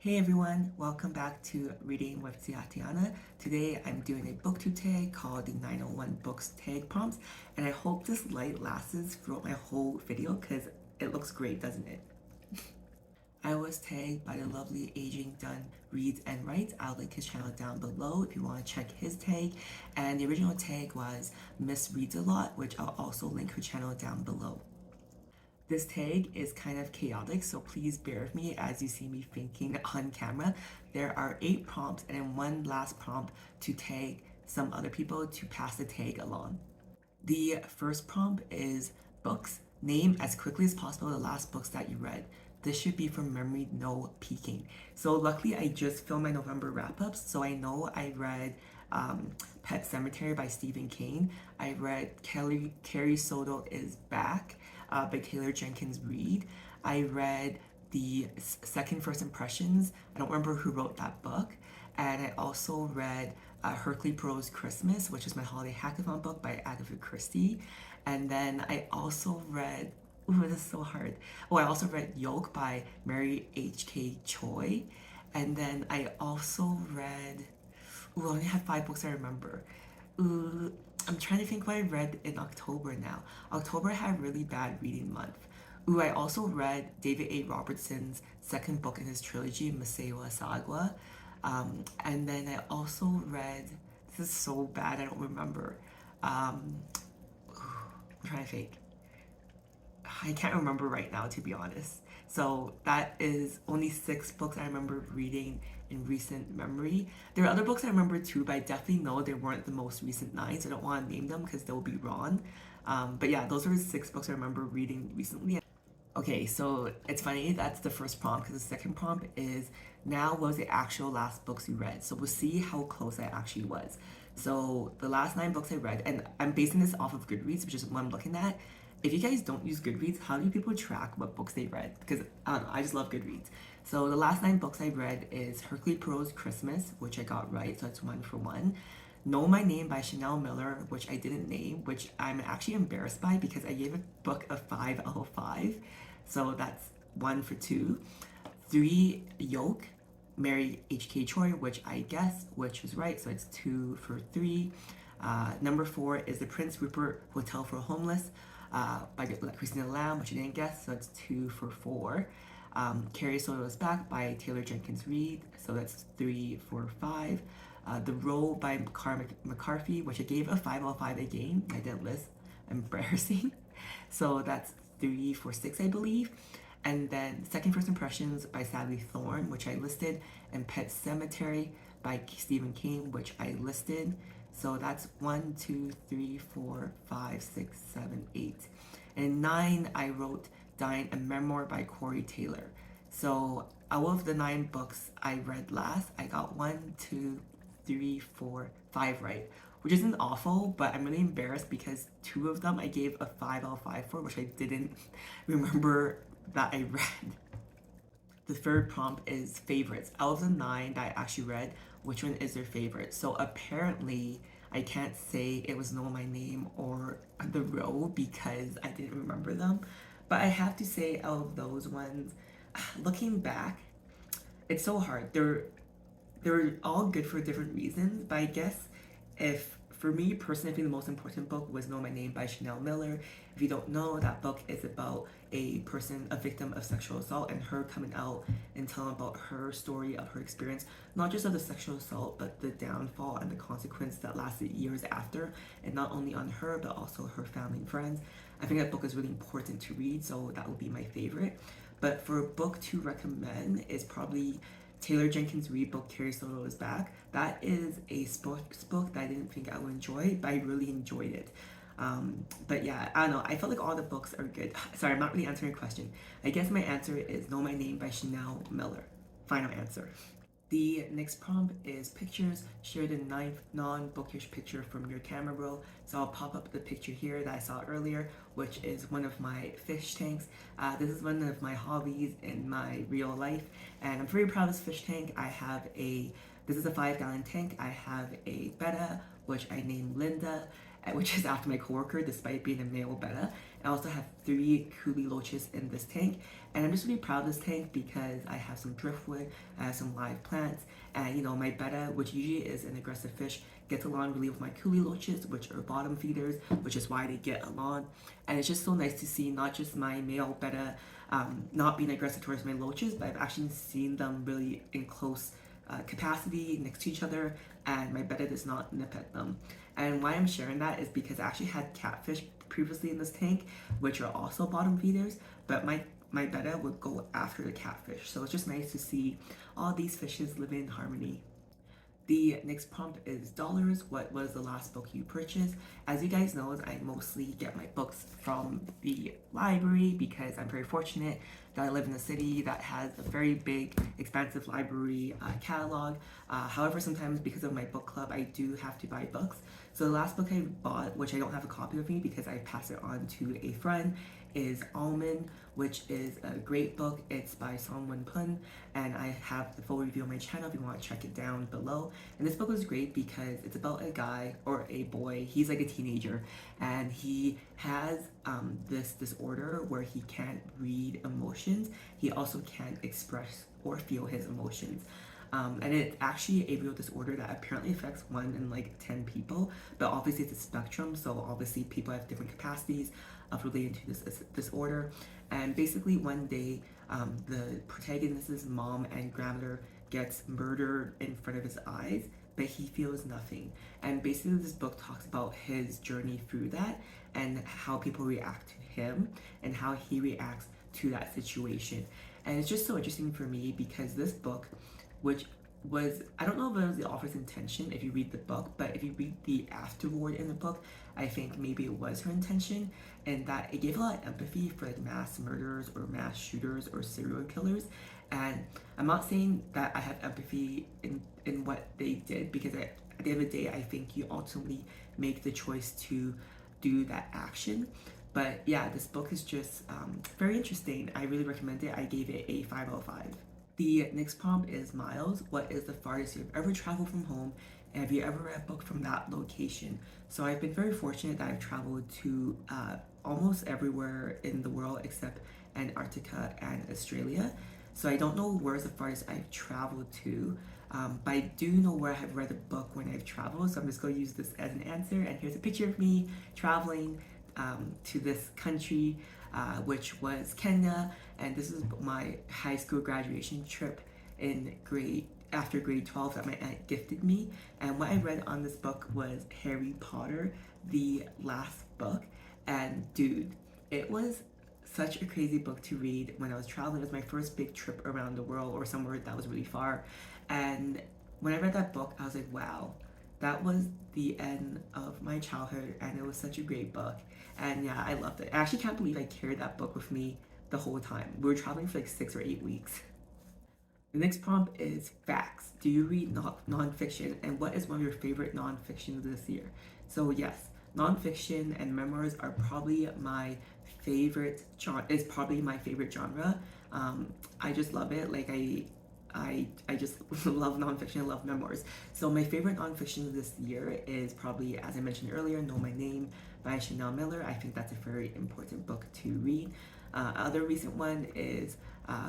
Hey everyone, welcome back to Reading with Tatiana. Today I'm doing a booktube tag called the 901 Books Tag Prompts, and I hope this light lasts throughout my whole video because it looks great, doesn't it? I was tagged by the lovely Aging Dunn Reads and Writes. I'll link his channel down below if you want to check his tag. And the original tag was Miss Reads a Lot, which I'll also link her channel down below. This tag is kind of chaotic, so please bear with me as you see me thinking on camera. There are 8 prompts and then one last prompt to tag some other people to pass the tag along. The first prompt is books. Name as quickly as possible the last books that you read. This should be from memory, no peeking. So luckily I just filmed my November wrap-ups, so I know I read Pet Sematary by Stephen King. I read Carrie Soto is Back by Taylor Jenkins Reid. I read the second First Impressions. I don't remember who wrote that book. And I also read Hercule Poirot's Christmas, which is my holiday hackathon book by Agatha Christie. And then I also read, ooh, this is so hard. Oh, I also read Yoke by Mary H.K. Choi. And then I also read, ooh, I only have 5 books I remember. Ooh, I'm trying to think what I read in October now. October had a really bad reading month. Ooh, I also read David A. Robertson's second book in his trilogy, Masawa Sagwa. And then I also read, this is so bad, I don't remember. I'm trying to think. I can't remember right now, to be honest. So that is only 6 books I remember reading in recent memory. There are other books I remember too, but I definitely know they weren't the most recent 9, so I don't want to name them because they'll be wrong. But yeah, those are the 6 books I remember reading recently. Okay, so it's funny, that's the first prompt because the second prompt is now what was the actual last books you read? So we'll see how close I actually was. So the last 9 books I read, and I'm basing this off of Goodreads, which is what I'm looking at. If you guys don't use Goodreads, how do people track what books they read? Because I don't know, I just love Goodreads. So the last 9 books I read is Hercule Poirot's Christmas, which I got right, so that's 1 for 1. Know My Name by Chanel Miller, which I didn't name, which I'm actually embarrassed by because I gave a book a 5 out of 5. So that's 1 for 2. 3, Yoke, Mary H.K. Choi, which I guessed, which was right, so it's 2 for 3. Number 4 is The Prince Rupert Hotel for Homeless by Christina Lamb, which I didn't guess, so that's 2 for 4. Carrie Soto is Back by Taylor Jenkins Reid, so that's 3 for 5. The Row by Cara McCarthy, which I gave a 5 out of 5 again. I didn't list. Embarrassing. So that's 3 for 6, I believe. And then Second First Impressions by Sally Thorne, which I listed, and Pet Sematary by Stephen King, which I listed. So that's 1, 2, 3, 4, 5, 6, 7, 8. And 9, I wrote Dying, a Memoir by Corey Taylor. So out of the 9 books I read last, I got 1, 2, 3, 4, 5 right, which isn't awful, but I'm really embarrassed because 2 of them I gave a 5 out of 5 for, which I didn't remember that I read. The third prompt is favorites. Out of the 9 that I actually read, which one is your favorite? So apparently I can't say it was Know My Name or The Row because I didn't remember them. But I have to say out of those ones, looking back, it's so hard. They're all good for different reasons, but I guess if for me personally, I think the most important book was Know My Name by Chanel Miller. If you don't know, that book is about a person, a victim of sexual assault, and her coming out and telling about her story of her experience, not just of the sexual assault, but the downfall and the consequence that lasted years after, and not only on her, but also her family and friends. I think that book is really important to read, so that would be my favorite. But for a book to recommend is probably Taylor Jenkins Reid book Carrie Soto is Back. That is a sports book that I didn't think I would enjoy, but I really enjoyed it. But yeah, I don't know. I felt like all the books are good. Sorry, I'm not really answering a question. I guess my answer is Know My Name by Chanel Miller. Final answer. The next prompt is pictures. Share the 9th non-bookish picture from your camera roll. So I'll pop up the picture here that I saw earlier, which is one of my fish tanks. This is one of my hobbies in my real life, and I'm very proud of this fish tank. This is a 5-gallon tank. I have a betta, which I named Linda, which is after my coworker, despite being a male betta. I also have 3 Kubi loaches in this tank, and I'm just really proud of this tank because I have some driftwood, I have some live plants, and my betta, which usually is an aggressive fish, gets along really with my Kubi loaches, which are bottom feeders, which is why they get along. And it's just so nice to see not just my male betta not being aggressive towards my loaches, but I've actually seen them really in close capacity next to each other, and my betta does not nip at them. And why I'm sharing that is because I actually had catfish previously in this tank, which are also bottom feeders, but my betta would go after the catfish. So it's just nice to see all these fishes live in harmony. The next prompt is dollars. What was the last book you purchased? As you guys know, I mostly get my books from the library because I'm very fortunate that I live in a city that has a very big, expansive library catalog. However, sometimes because of my book club, I do have to buy books. So the last book I bought, which I don't have a copy of me because I passed it on to a friend, is Almond, which is a great book. It's by Song Wen Pun, and I have the full review on my channel if you want to check it down below. And this book was great because it's about a guy or a boy. He's like a teenager, and he has this disorder where he can't read emotions. He also can't express or feel his emotions. And it's actually a real disorder that apparently affects 1 in like 10 people, but obviously it's a spectrum, so obviously people have different capacities of relating to this disorder. And basically one day, the protagonist's mom and grandmother gets murdered in front of his eyes, but he feels nothing. And basically this book talks about his journey through that and how people react to him and how he reacts to that situation. And it's just so interesting for me because this book, which was, I don't know if it was the author's intention if you read the book, but if you read the afterword in the book, I think maybe it was her intention, and that it gave a lot of empathy for like mass murderers or mass shooters or serial killers. And I'm not saying that I have empathy in what they did, because at the end of the day, I think you ultimately make the choice to do that action. But yeah, this book is just very interesting. I really recommend it. I gave it a 5 out of 5. The next prompt is miles. What is the farthest you've ever traveled from home? And have you ever read a book from that location? So I've been very fortunate that I've traveled to almost everywhere in the world except Antarctica and Australia. So I don't know where's the farthest I've traveled to, but I do know where I have read a book when I've traveled. So I'm just going to use this as an answer. And here's a picture of me traveling to this country, which was Kenya, and this is my high school graduation trip after grade 12 that my aunt gifted me. And what I read on this book was Harry Potter, the last book, and dude, it was such a crazy book to read when I was traveling. It was my first big trip around the world or somewhere that was really far, and when I read that book, I was like, wow, that was the end of my childhood, and it was such a great book. And yeah, I loved it. I actually can't believe I carried that book with me the whole time. We were traveling for like 6 or 8 weeks. The next prompt is facts. Do you read nonfiction, and what is one of your favorite nonfictions this year? So yes, nonfiction and memoirs are probably my favorite genre. Is probably my favorite genre. I just love it. Like I just love nonfiction. I love memoirs. So my favorite nonfiction this year is probably, as I mentioned earlier, Know My Name by Chanel Miller. I think that's a very important book to read. Other recent one is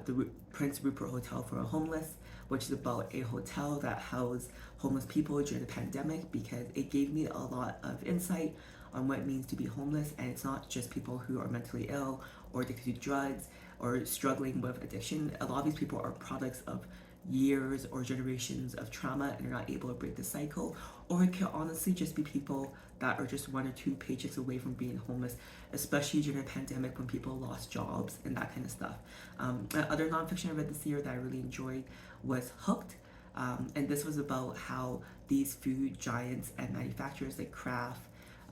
the Prince Rupert Hotel for the Homeless, which is about a hotel that housed homeless people during the pandemic, because it gave me a lot of insight on what it means to be homeless. And it's not just people who are mentally ill or addicted to drugs or struggling with addiction. A lot of these people are products of years or generations of trauma and are not able to break the cycle. Or it could honestly just be people that are just 1 or 2 paychecks away from being homeless, especially during a pandemic when people lost jobs and that kind of stuff. Other nonfiction I read this year that I really enjoyed was Hooked. And this was about how these food giants and manufacturers like Kraft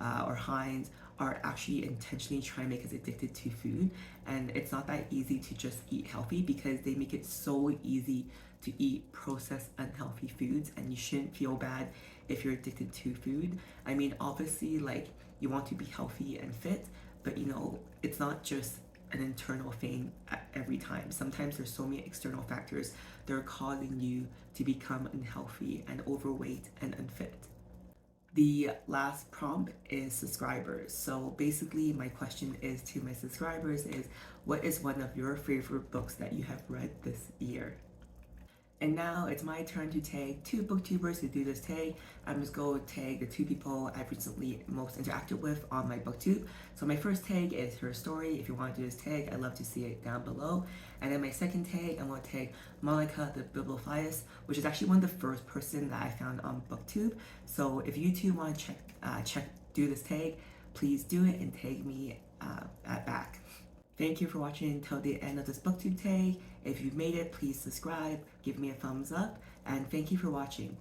or Heinz are actually intentionally trying to make us addicted to food. And it's not that easy to just eat healthy, because they make it so easy to eat processed unhealthy foods, and you shouldn't feel bad if you're addicted to food. I mean, obviously, like, you want to be healthy and fit, but it's not just an internal thing at every time. Sometimes there's so many external factors that are causing you to become unhealthy and overweight and unfit. The last prompt is subscribers. So basically my question is to my subscribers is, what is one of your favorite books that you have read this year? And now it's my turn to tag two booktubers to do this tag. I'm just going to tag the two people I've recently most interacted with on my booktube. So my first tag is her story. If you want to do this tag, I'd love to see it down below. And then my second tag, I'm going to tag Monica the Bibliophilist, which is actually one of the first person that I found on booktube. So if you two want to do this tag, please do it and tag me at back. Thank you for watching until the end of this booktube tag. If you've made it, please subscribe, give me a thumbs up, and thank you for watching.